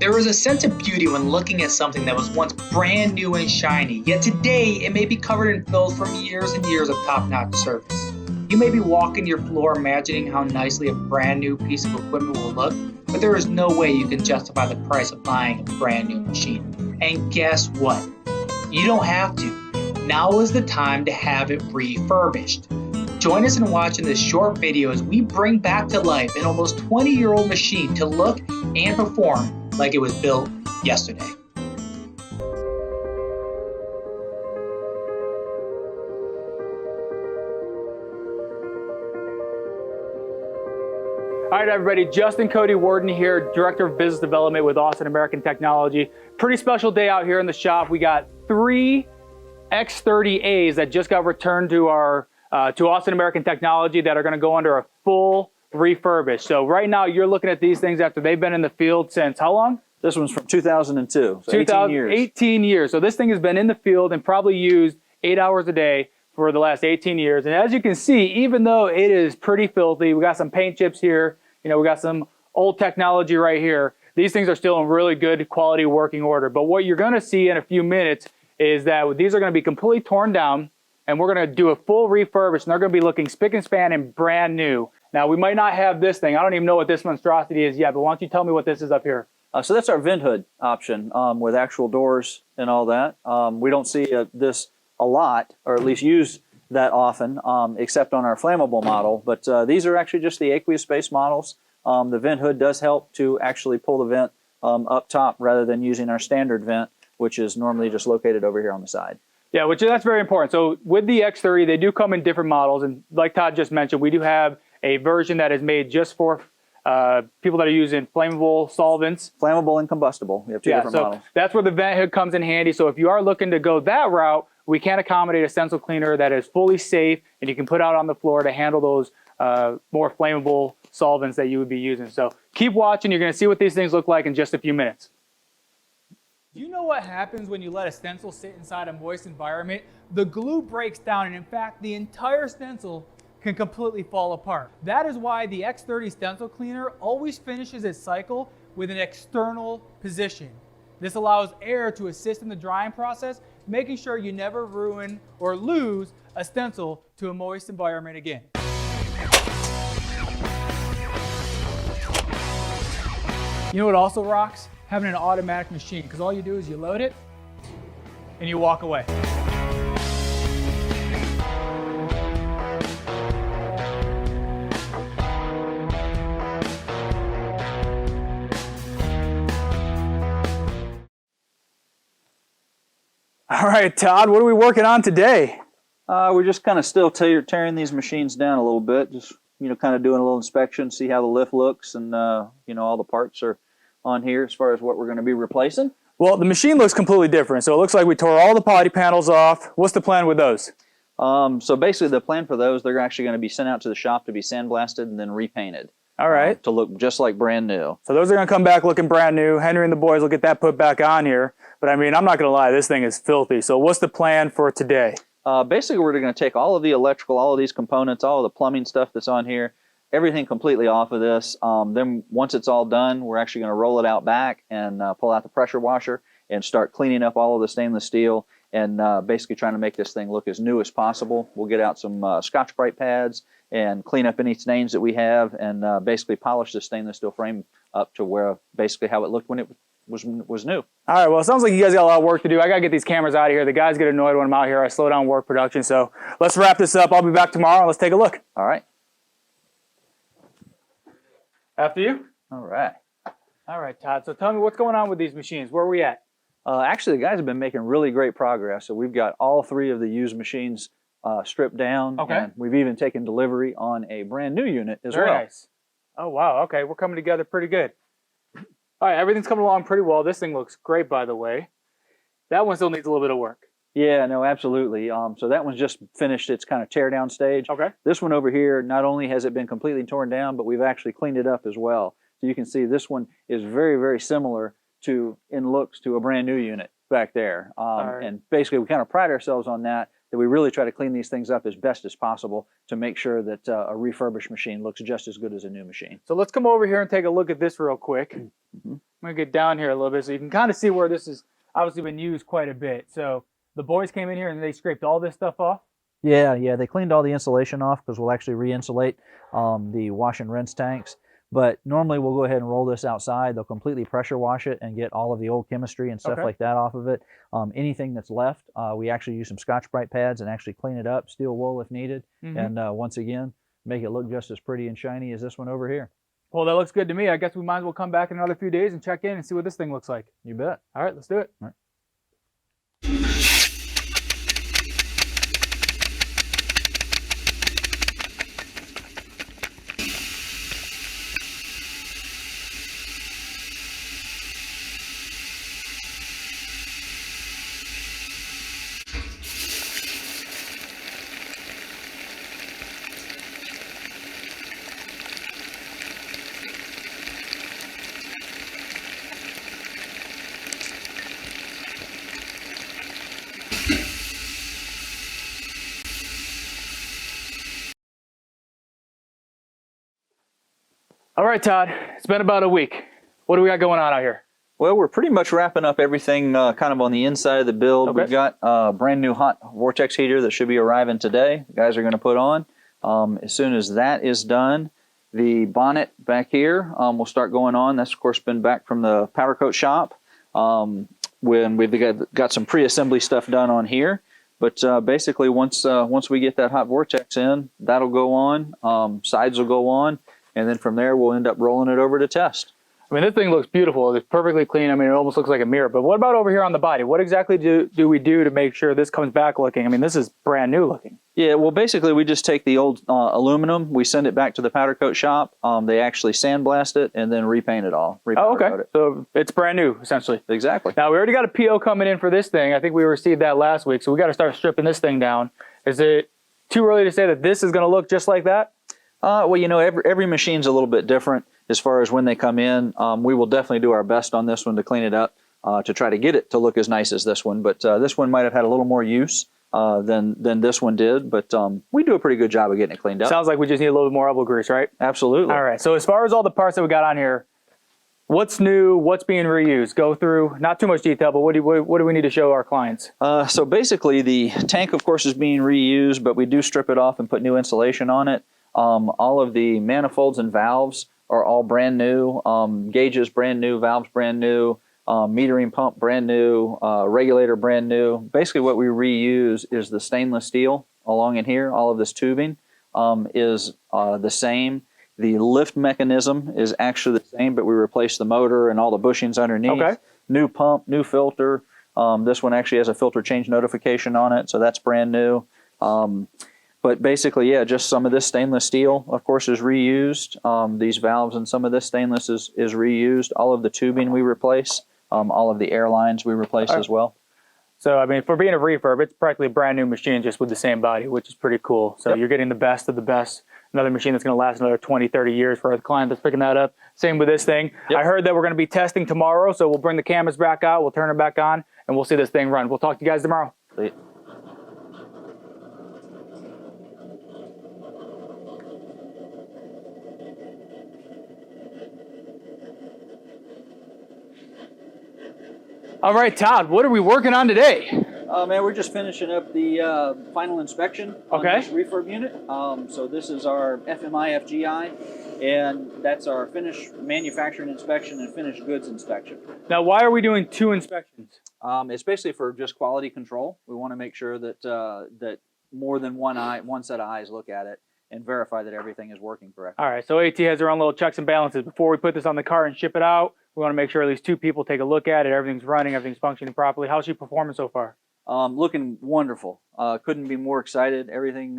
There is a sense of beauty when looking at something that was once brand new and shiny, yet today it may be covered in filth from years and years of top-notch service. You may be walking your floor imagining how nicely a brand new piece of equipment will look, but there is no way you can justify the price of buying a brand new machine. And guess what? You don't have to. Now is the time to have it refurbished. Join us in watching this short video as we bring back to life an almost 20-year-old machine to look and perform like it was built yesterday. All right, everybody, Justin Cody Warden here, Director of Business Development with Austin American Technology. Pretty special day out here in the shop. We got 3 X30As that just got returned to our to Austin American Technology that are going to go under a full refurbish. So right now you're looking at these things after they've been in the field since how long? This one's from 2002, so 18 years. 18 years. So this thing has been in the field and probably used 8 hours a day for the last 18 years. And as you can see, even though it is pretty filthy, we got some paint chips here, you know, we got some old technology right here. These things are still in really good quality working order. But what you're going to see in a few minutes is that these are going to be completely torn down and we're going to do a full refurbish and they're going to be looking spick and span and brand new. Now, we might not have this thing. I don't even know what this monstrosity is yet, but why don't you tell me what this is up here? So that's our vent hood option with actual doors and all that. We don't see this a lot, or at least use that often, except on our flammable model. But these are actually just the aqueous based models. The vent hood does help to actually pull the vent up top rather than using our standard vent, which is normally just located over here on the side. Yeah, that's very important. So with the X30, they do come in different models. And like Todd just mentioned, we do have a version that is made just for people that are using flammable solvents. Flammable and combustible. We have two different models. That's where the vent hood comes in handy. So if you are looking to go that route, we can accommodate a stencil cleaner that is fully safe and you can put out on the floor to handle those more flammable solvents that you would be using. So keep watching. You're going to see what these things look like in just a few minutes. Do you know what happens when you let a stencil sit inside a moist environment? The glue breaks down and in fact the entire stencil can completely fall apart. That is why the X30 Stencil Cleaner always finishes its cycle with an external position. This allows air to assist in the drying process, making sure you never ruin or lose a stencil to a moist environment again. You know what also rocks? Having an automatic machine, because all you do is you load it and you walk away. All right, Todd, what are we working on today? We're just kind of still tearing these machines down a little bit, just kind of doing a little inspection, see how the lift looks, and all the parts are on here as far as what we're going to be replacing. Well, the machine looks completely different. So it looks like we tore all the body panels off. What's the plan with those? So basically the plan for those, they're actually going to be sent out to the shop to be sandblasted and then repainted. All right. To look just like brand new. So those are going to come back looking brand new. Henry and the boys will get that put back on here. But I mean, I'm not going to lie, this thing is filthy. So what's the plan for today? Basically, we're going to take all of the electrical, all of these components, all of the plumbing stuff that's on here, everything completely off of this. Then once it's all done, we're actually going to roll it out back and pull out the pressure washer and start cleaning up all of the stainless steel and basically trying to make this thing look as new as possible. We'll get out some Scotch-Brite pads and clean up any stains that we have and basically polish the stainless steel frame up to where basically how it looked when it was new. All right, well, it sounds like you guys got a lot of work to do. I got to get these cameras out of here. The guys get annoyed when I'm out here. I slow down work production. So let's wrap this up. I'll be back tomorrow. Let's take a look. All right. After you. All right. All right, Todd. So tell me what's going on with these machines. Where are we at? Actually, the guys have been making really great progress. So we've got all 3 of the used machines stripped down. Okay. And we've even taken delivery on a brand new unit as well. Very nice. Oh, wow. Okay, we're coming together pretty good. All right, everything's coming along pretty well. This thing looks great, by the way. That one still needs a little bit of work. Yeah, no, absolutely. So that one's just finished its kind of tear down stage. Okay. This one over here, not only has it been completely torn down, but we've actually cleaned it up as well. So you can see this one is very, very similar in looks to a brand new unit back there. Right. And basically we kind of pride ourselves on that that we really try to clean these things up as best as possible to make sure that a refurbished machine looks just as good as a new machine. So let's come over here and take a look at this real quick. Mm-hmm. I'm gonna get down here a little bit so you can kind of see where this has obviously been used quite a bit. So the boys came in here and they scraped all this stuff off. Yeah, they cleaned all the insulation off because we'll actually re-insulate the wash and rinse tanks. But normally we'll go ahead and roll this outside. They'll completely pressure wash it and get all of the old chemistry and stuff like that off of it. Anything that's left, we actually use some Scotch-Brite pads and actually clean it up, steel wool if needed. And once again, make it look just as pretty and shiny as this one over here. Well, that looks good to me. I guess we might as well come back in another few days and check in and see what this thing looks like. You bet. All right, let's do it. All right. All right, Todd, it's been about a week. What do we got going on out here? Well, we're pretty much wrapping up everything kind of on the inside of the build. Okay. We've got a brand new hot vortex heater that should be arriving today. The guys are going to put on. As soon as that is done, the bonnet back here will start going on. That's, of course, been back from the powder coat shop when we've got some pre-assembly stuff done on here. But basically, once we get that hot vortex in, that'll go on. Sides will go on. And then from there, we'll end up rolling it over to test. I mean, this thing looks beautiful. It's perfectly clean. I mean, it almost looks like a mirror. But what about over here on the body? What exactly do we do to make sure this comes back looking? I mean, this is brand new looking. Yeah, well, basically, we just take the old aluminum, we send it back to the powder coat shop. They actually sandblast it and then repaint it all. Oh, okay. So it's brand new, essentially. Exactly. Now, we already got a PO coming in for this thing. I think we received that last week. So we got to start stripping this thing down. Is it too early to say that this is going to look just like that? Well, you know, every machine's a little bit different as far as when they come in. We will definitely do our best on this one to clean it up to try to get it to look as nice as this one. But this one might have had a little more use than this one did. But we do a pretty good job of getting it cleaned up. Sounds like we just need a little bit more elbow grease, right? Absolutely. All right. So as far as all the parts that we got on here, what's new? What's being reused? Go through, not too much detail, but what do we need to show our clients? So basically, the tank, of course, is being reused, but we do strip it off and put new insulation on it. All of the manifolds and valves are all brand new. Gauges brand new, valves brand new, metering pump brand new, regulator brand new. Basically what we reuse is the stainless steel along in here. All of this tubing is the same. The lift mechanism is actually the same, but we replaced the motor and all the bushings underneath. Okay. New pump, new filter. This one actually has a filter change notification on it, so that's brand new. But basically, yeah, just some of this stainless steel, of course, is reused. These valves and some of this stainless is reused. All of the tubing we replace. All of the air lines we replace as well. So, I mean, for being a refurb, it's practically a brand new machine just with the same body, which is pretty cool. So you're getting the best of the best. Another machine that's going to last another 20, 30 years for our client that's picking that up. Same with this thing. I heard that we're going to be testing tomorrow, so we'll bring the cameras back out, we'll turn it back on, and we'll see this thing run. We'll talk to you guys tomorrow. All right, Todd, what are we working on today? Man, we're just finishing up the final inspection on this refurb unit. So this is our FMI, FGI, and that's our finished manufacturing inspection and finished goods inspection. Now, why are we doing two inspections? It's basically for just quality control. We want to make sure that that more than one set of eyes look at it and verify that everything is working correctly. All right, so AT has their own little checks and balances. Before we put this on the car and ship it out, we want to make sure at least two people take a look at it. Everything's running, everything's functioning properly. How's she performing so far? Looking wonderful. Couldn't be more excited. Everything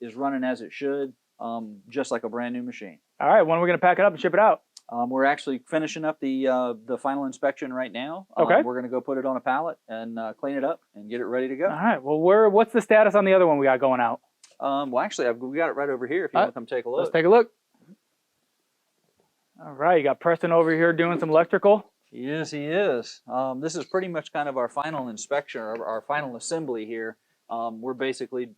is running as it should, just like a brand new machine. All right, when are we going to pack it up and ship it out? We're actually finishing up the final inspection right now. Okay. We're going to go put it on a pallet and clean it up and get it ready to go. All right, well, what's the status on the other one we got going out? Well, actually, we got it right over here if you want to come take a look. Let's take a look. All right, you got Preston over here doing some electrical. Yes, he is. This is pretty much kind of our final inspection, our final assembly here. We're basically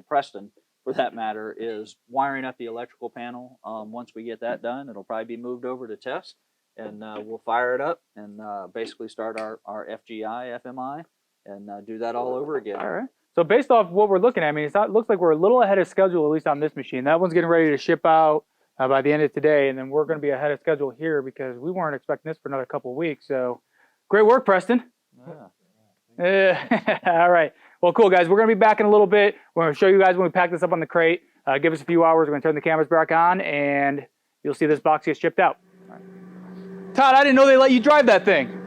Preston, for that matter, is wiring up the electrical panel. Once we get that done, it'll probably be moved over to test, and we'll fire it up and basically start our FGI, FMI, and do that all over again. All right. So based off what we're looking at, I mean, it looks like we're a little ahead of schedule, at least on this machine. That one's getting ready to ship out by the end of today, and then we're going to be ahead of schedule here because we weren't expecting this for another couple of weeks. So great work, Preston. Yeah. All right. Well, cool, guys. We're going to be back in a little bit. We're going to show you guys when we pack this up on the crate. Give us a few hours. We're going to turn the cameras back on, and you'll see this box get shipped out. All right. Todd, I didn't know they let you drive that thing.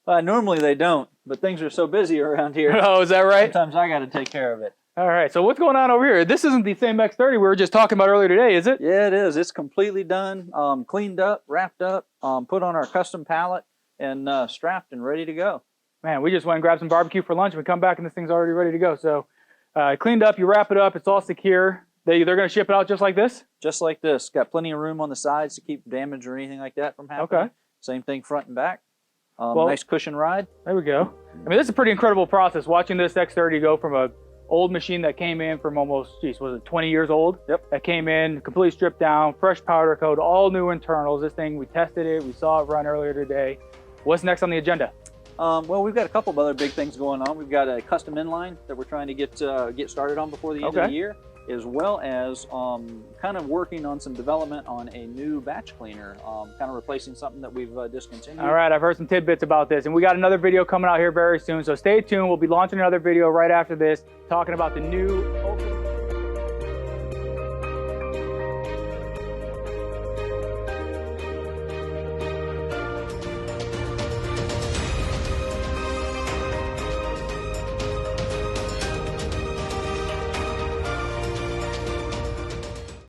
Normally they don't, but things are so busy around here. Oh, is that right? Sometimes I got to take care of it. All right. So what's going on over here? This isn't the same X30 we were just talking about earlier today, is it? Yeah, it is. It's completely done, cleaned up, wrapped up, put on our custom pallet, and strapped and ready to go. Man, we just went and grabbed some barbecue for lunch. We come back and this thing's already ready to go. So cleaned up, you wrap it up, it's all secure. They're going to ship it out just like this? Just like this. Got plenty of room on the sides to keep damage or anything like that from happening. Okay. Same thing front and back. Well, nice cushion ride. There we go. I mean, this is a pretty incredible process, watching this X30 go from a old machine that came in from almost, was it 20 years old? Yep. That came in, completely stripped down, fresh powder coat, all new internals. This thing, we tested it, we saw it run earlier today. What's next on the agenda? Well, we've got a couple of other big things going on. We've got a custom inline that we're trying to get started on before the end of the year, as well as kind of working on some development on a new batch cleaner, kind of replacing something that we've discontinued. All right, I've heard some tidbits about this, and we got another video coming out here very soon, so stay tuned. We'll be launching another video right after this, talking about the new